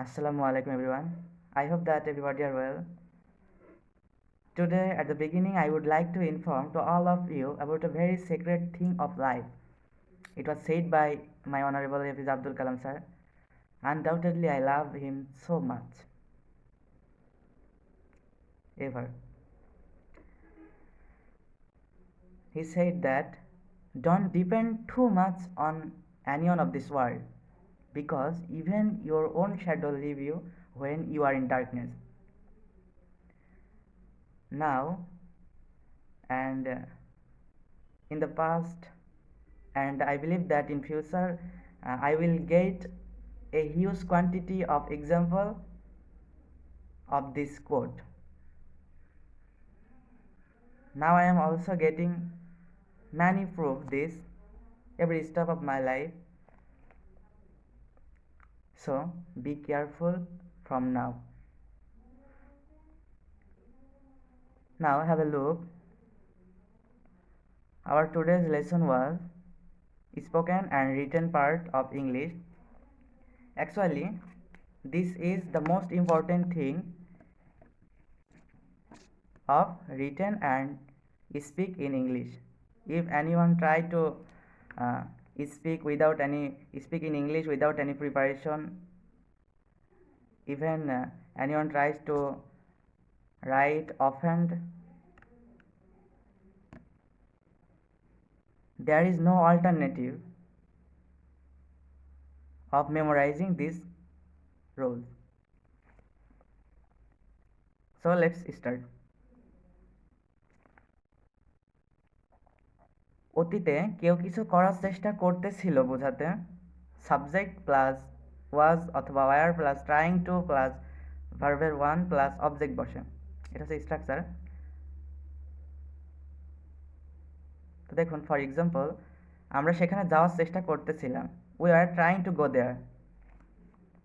Assalamu alaikum everyone. I hope that everybody are well. Today at the beginning I would like to inform to all of you about a very sacred thing of life. It was said by my honorable Hafiz Abdul Kalam sir. Undoubtedly I love him so much. Ever. He said that don't depend too much on anyone of this world because even your own shadow leave you when you are in darkness. Now and in the past and I believe that in future I will get a huge quantity of example of this quote. Now I am also getting many proof this every step of my life. So be careful from now. Now have a look. Our today's lesson was spoken and written part of English. Actually, this is the most important thing of written and speak in English. If anyone try to uh, speak in English without any preparation, even anyone tries to write offhand, there is no alternative of memorizing these rules. So let's start. অতীতে কেউ কিছু করার চেষ্টা করতেছিল বোঝাতে subject plus was অথবা were plus trying to plus ভার্বের one plus object বসে। এটা হচ্ছে স্ট্রাকচার। তো দেখুন ফর এক্সাম্পল আমরা সেখানে যাওয়ার চেষ্টা করতেছিলাম, we are trying to go there.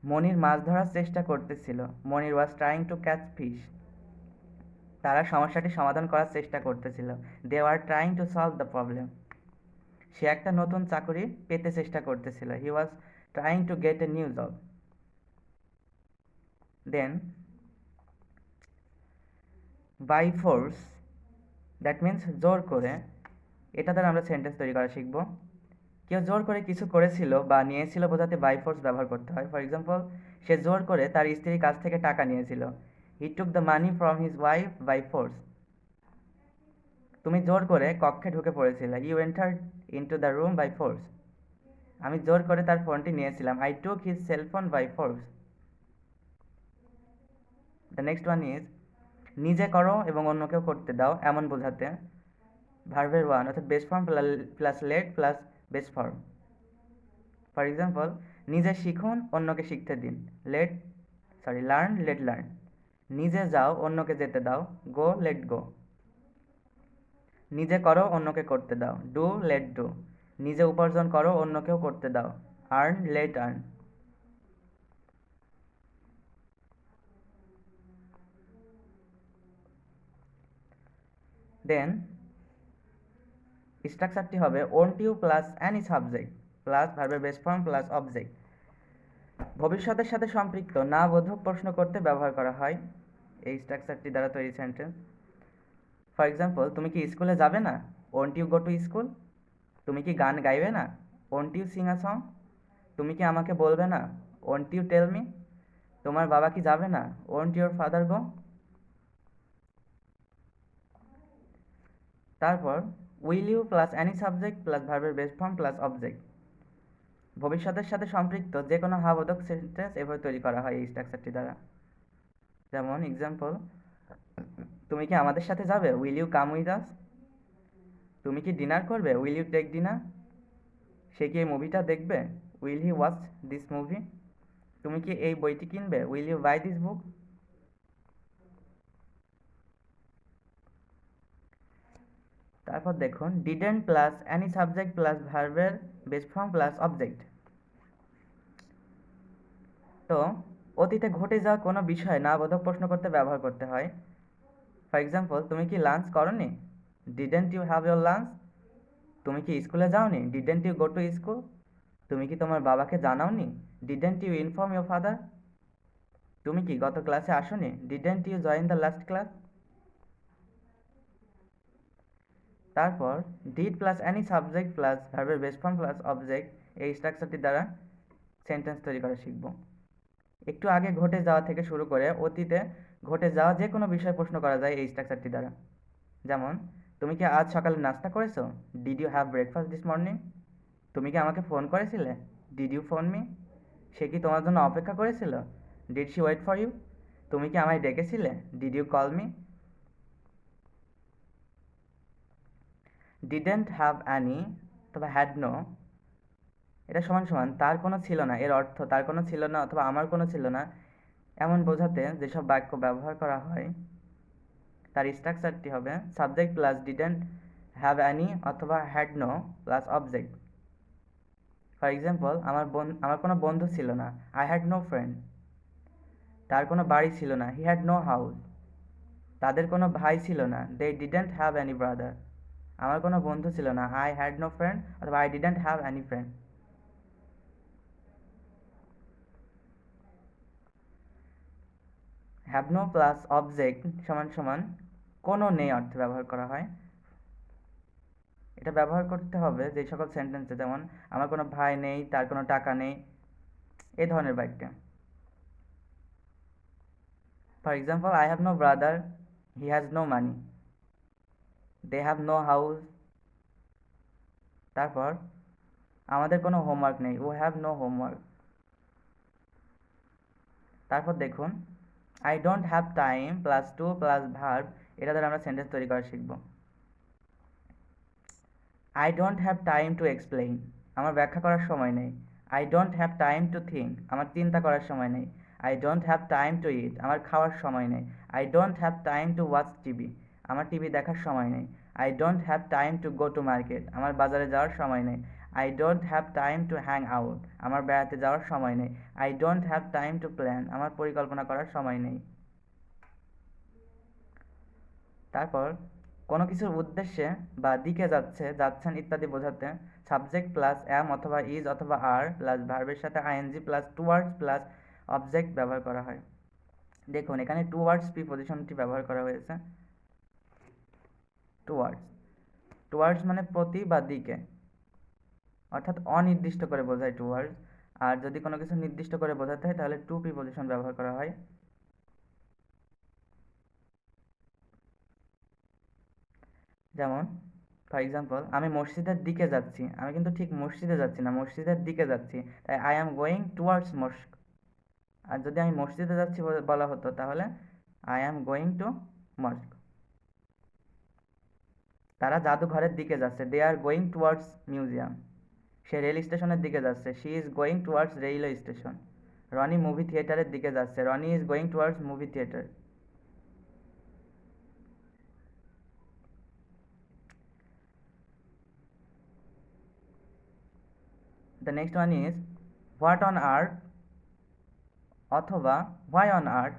Monir মাছ ধরার চেষ্টা করতেছিল, Monir was trying to catch fish. তারা সমস্যাটি সমাধান করার চেষ্টা করতেছিল, they are trying to solve the problem. সে একটা নতুন চাকরি পেতে চেষ্টা করতেছিল, he was trying to get a new job. Then by force, that means জোর করে, এটা দ্বারা আমরা সেন্টেন্স তৈরি করা শিখব। কেউ জোর করে কিছু করেছিল বা নিয়েছিল বোঝাতে বাই ফোর্স ব্যবহার করতে হয়। ফর এক্সাম্পল, সে জোর করে তার স্ত্রীর কাছ থেকে টাকা নিয়েছিল, he took the money from his wife by force. তুমি জোর করে কক্ষে ঢুকে পড়েছিলে, you entered into the room by force. আমি জোর করে তার ফোনটি নিয়েছিলাম, I took his cellphone by force. The next one is নিজে করো এবং অন্যকেও করতে দাও এমন বোঝাতে ভার্বের ওয়ান অর্থাৎ base form plus let plus base form. For example, নিজে শিখুন অন্যকে শিখতে দিন, লার্ন লেট লার্ন। নিজে যাও অন্যকে যেতে দাও, গো লেট গো। নিজে করো অন্যকে করতে দাও, ডু লেট ডু। নিজে উপার্জন করো অন্যকেও করতে দাও, আর্ন লেট আর্ন। দেন স্ট্রাকচারটি হবে won't you plus any subject plus ভার্বের বেস ফর্ম প্লাস অবজেক্ট। ভবিষ্যতের সাথে সম্পৃক্ত না বোধক প্রশ্ন করতে ব্যবহার করা হয় এই স্ট্রাকচারটি দ্বারা তৈরি সেন্টেন্স। ফর এক্সাম্পল, তুমি কি স্কুলে যাবে না, won't you go to school. তুমি কি গান গাইবে না, won't you sing a song. তুমি কি আমাকে বলবে না, ওন্ট ইউ টেল মি। তোমার বাবা কি যাবে না, ওন্ট ইউর ফাদার গো। তারপর will you plus any subject plus ভার্বের বেস ফর্ম প্লাস অবজেক্ট। ভবিষ্যতের সাথে সম্পৃক্ত যে কোনো হাবোধক সেন্টেন্স এভাবে তৈরি করা হয় এই স্ট্রাকচারটি দ্বারা। যেমন এক্সাম্পল, তুমি কি আমাদের সাথে যাবে, will you come with us. তুমি কি ডিনার করবে, উইল ইউ টেক ডিনার। সে কি এই মুভিটা দেখবে, will he watch this movie. তুমি কি এই বইটি কিনবে, will you buy this book. তারপর দেখুন didn't plus any subject plus ভার্বের বেস ফর্ম প্লাস অবজেক্ট। তো অতীতে ঘটে যাওয়া কোনো বিষয় না বোধক প্রশ্ন করতে ব্যবহার করতে হয়। ফর এক্সাম্পল, তুমি কি লাঞ্চ করনি, didn't you have your lunch. তুমি কি স্কুলে যাওনি, didn't you go to school. তুমি কি তোমার বাবাকে জানাওনি, didn't you inform your father. তুমি কি গত ক্লাসে আসোনি? Didn't you join the last class? তারপর did plus any subject plus ভার্বের বেস ফর্ম প্লাস অবজেক্ট, এই স্ট্রাকচারটি দ্বারা সেন্টেন্স তৈরি করা শিখব। একটু আগে ঘটে যাওয়া থেকে শুরু করে অতীতে ঘটে যাওয়া যে কোনো বিষয় প্রশ্ন করা যায় এই স্ট্রাকচারটি দ্বারা। যেমন, তুমি কি আজ সকালে নাস্তা করেছো? Did you have breakfast this morning? তুমি কি আমাকে ফোন করেছিলে? Did you phone me? সে কি তোমার জন্য অপেক্ষা করেছিল? Did she wait for you? তুমি কি আমায় ডেকেছিলে? Did you call me? Didn't have any অথবা হ্যাড নো, এটা সমান সমান তার কোনো ছিল না। এর অর্থ তার কোনো ছিল না অথবা আমার কোনো ছিল না এমন বোঝাতে যেসব বাক্য ব্যবহার করা হয় তার স্ট্রাকচারটি হবে subject plus didn't have any অথবা had no plus object. For example, আমার কোনো বন্ধু ছিল না, আই হ্যাড নো ফ্রেন্ড। তার কোনো বাড়ি ছিল না, হি হ্যাড নো হাউস। তাদের কোনো ভাই ছিল না, they didn't have any brother. আমার কোনো বন্ধু ছিল না, আই হ্যাড নো ফ্রেন্ড অথবা I didn't have any friend. Have no plus object সমান সমান কোনো নেই অর্থে ব্যবহার করা হয়। এটা ব্যবহার করতে হবে যে সকল সেন্টেন্সে, যেমন আমার কোনো ভাই নেই, তার কোনো টাকা নেই, এই ধরনের বাক্যে। For example, I have no brother, he has no money, they have no house. তারপর আমাদের কোনো হোমওয়ার্ক নেই, ও হ্যাভ নো হোমওয়ার্ক। তারপর দেখুন, I don't have time plus to plus verb, এটা দ্বারা আমরা সেন্টেন্স তৈরি করা শিখব। I don't have time to explain, আমার ব্যাখ্যা করার সময় নেই। I don't have time to think, আমার চিন্তা করার সময় নেই। I don't have time to eat, আমার খাওয়ার সময় নেই। I don't have time to watch TV, আমার টিভি দেখার সময় নেই। I don't have time to go to market, আমার বাজারে যাওয়ার সময় নেই। I don't have time two hang out, আমার বেড়াতে যাওয়ার সময় নেই। I don't have time two plan, আমার পরিকল্পনা করার সময় নেই। তারপর কোনো কিছুর উদ্দেশ্যে বা দিকে যাচ্ছেন ইত্যাদি বোঝাতে সাবজেক্ট প্লাস অ্যাম অথবা ইজ অথবা আর প্লাস ভার্বের সাথে ING plus towards plus object ব্যবহার করা হয়। দেখুন, এখানে টুয়ার্ডস প্রিপজিশনটি ব্যবহার করা হয়েছে। টুয়ার্ডস টুয়ার্ডস মানে প্রতি বা দিকে, অর্থাৎ অনির্দিষ্ট করে বোঝায় টুয়ার্ডস। আর যদি কোনো কিছু নির্দিষ্ট করে বোঝাতে হয় তাহলে টু প্রিপজিশন ব্যবহার করা হয়। যেমন ফর এক্সাম্পল, আমি মসজিদের দিকে যাচ্ছি, আমি কিন্তু ঠিক মসজিদে যাচ্ছি না, মসজিদের দিকে যাচ্ছি, তাই I am going towards mosque. আর যদি আমি মসজিদে যাচ্ছি বলা হতো তাহলে I am going to mosque. তারা জাদুঘরের দিকে যাচ্ছে, they are going towards museum. সে রেল স্টেশনের দিকে যাচ্ছে, she is going towards railway station. Rony movie থিয়েটারের দিকে যাচ্ছে, Rony is going towards movie theatre. The next one is what on earth অথবা হোয়াই অন আর্থ,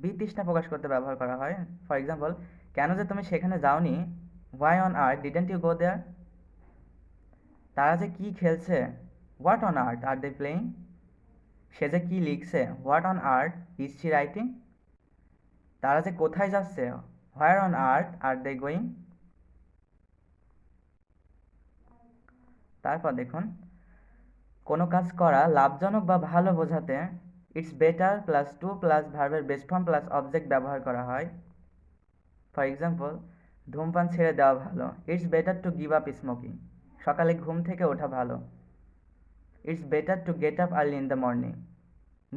বিতৃষ্ণা প্রকাশ করতে ব্যবহার করা হয়। ফর এক্সাম্পল, কেন যে তুমি সেখানে যাওনি, why on earth didn't you go there. তারা যে কি খেলছে, what on earth are they playing. সে যে কি লিখছে, what on earth is she writing. তারা যে কোথায় যাচ্ছে, হোয়ার on earth are they going. তারপর দেখুন, কোনো কাজ করা লাভজনক বা ভালো বোঝাতে it's better plus to plus ভার্বের বেস ফর্ম প্লাস অবজেক্ট ব্যবহার করা হয়। ফর এক্সাম্পল, ধূমপান ছেড়ে দেওয়া ভালো, it's better to give up smoking. সকালে ঘুম থেকে ওঠা ভালো, it's better to get up early in the morning.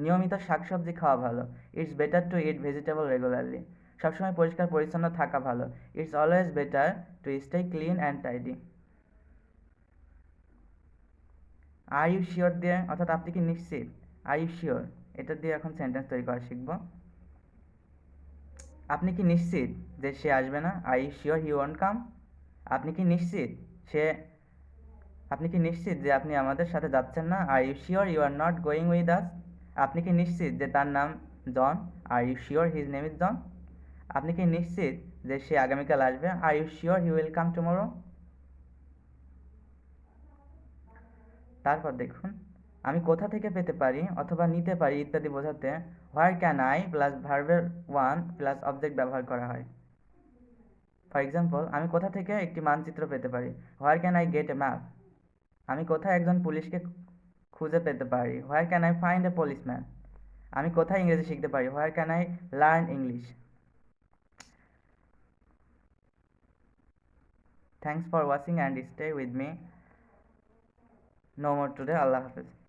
নিয়মিত শাকসবজি খাওয়া ভালো, it's better to eat vegetable regularly. সবসময় পরিষ্কার পরিচ্ছন্ন থাকা ভালো, it's always better to stay clean and tidy. Are you sure দিয়ে, অর্থাৎ আপনি কি নিশ্চিত, আর ইউ শিওর, এটা দিয়ে এখন সেন্টেন্স তৈরি করা শিখব। আপনি কি নিশ্চিত যে সে আসবে না, are you sure he won't come. আপনি কি নিশ্চিত সে আপনি কি নিশ্চিত যে আপনি আমাদের সাথে যাচ্ছেন না, are you sure you are not going with us. আপনি কি নিশ্চিত যে তার নাম John, are you sure his name is John. আপনি কি নিশ্চিত যে সে আগামীকাল আসবে, are you sure he will come tomorrow. তারপর দেখুন, আমি কোথা থেকে পেতে পারি অথবা নিতে পারি ইত্যাদি বোঝাতে হোয়ার ক্যান আই প্লাস ভার্বের ওয়ান প্লাস অবজেক্ট ব্যবহার করা হয়। ফর এক্সাম্পল, আমি কোথা থেকে একটি মানচিত্র পেতে পারি, where can I get a map. আমি কোথায় একজন পুলিশকে খুঁজে পেতে পারি, where can I find a policeman. আমি কোথায় ইংরেজি শিখতে পারি, where can I learn English. Thanks for watching and stay with me. No more today. আল্লাহ হাফেজ।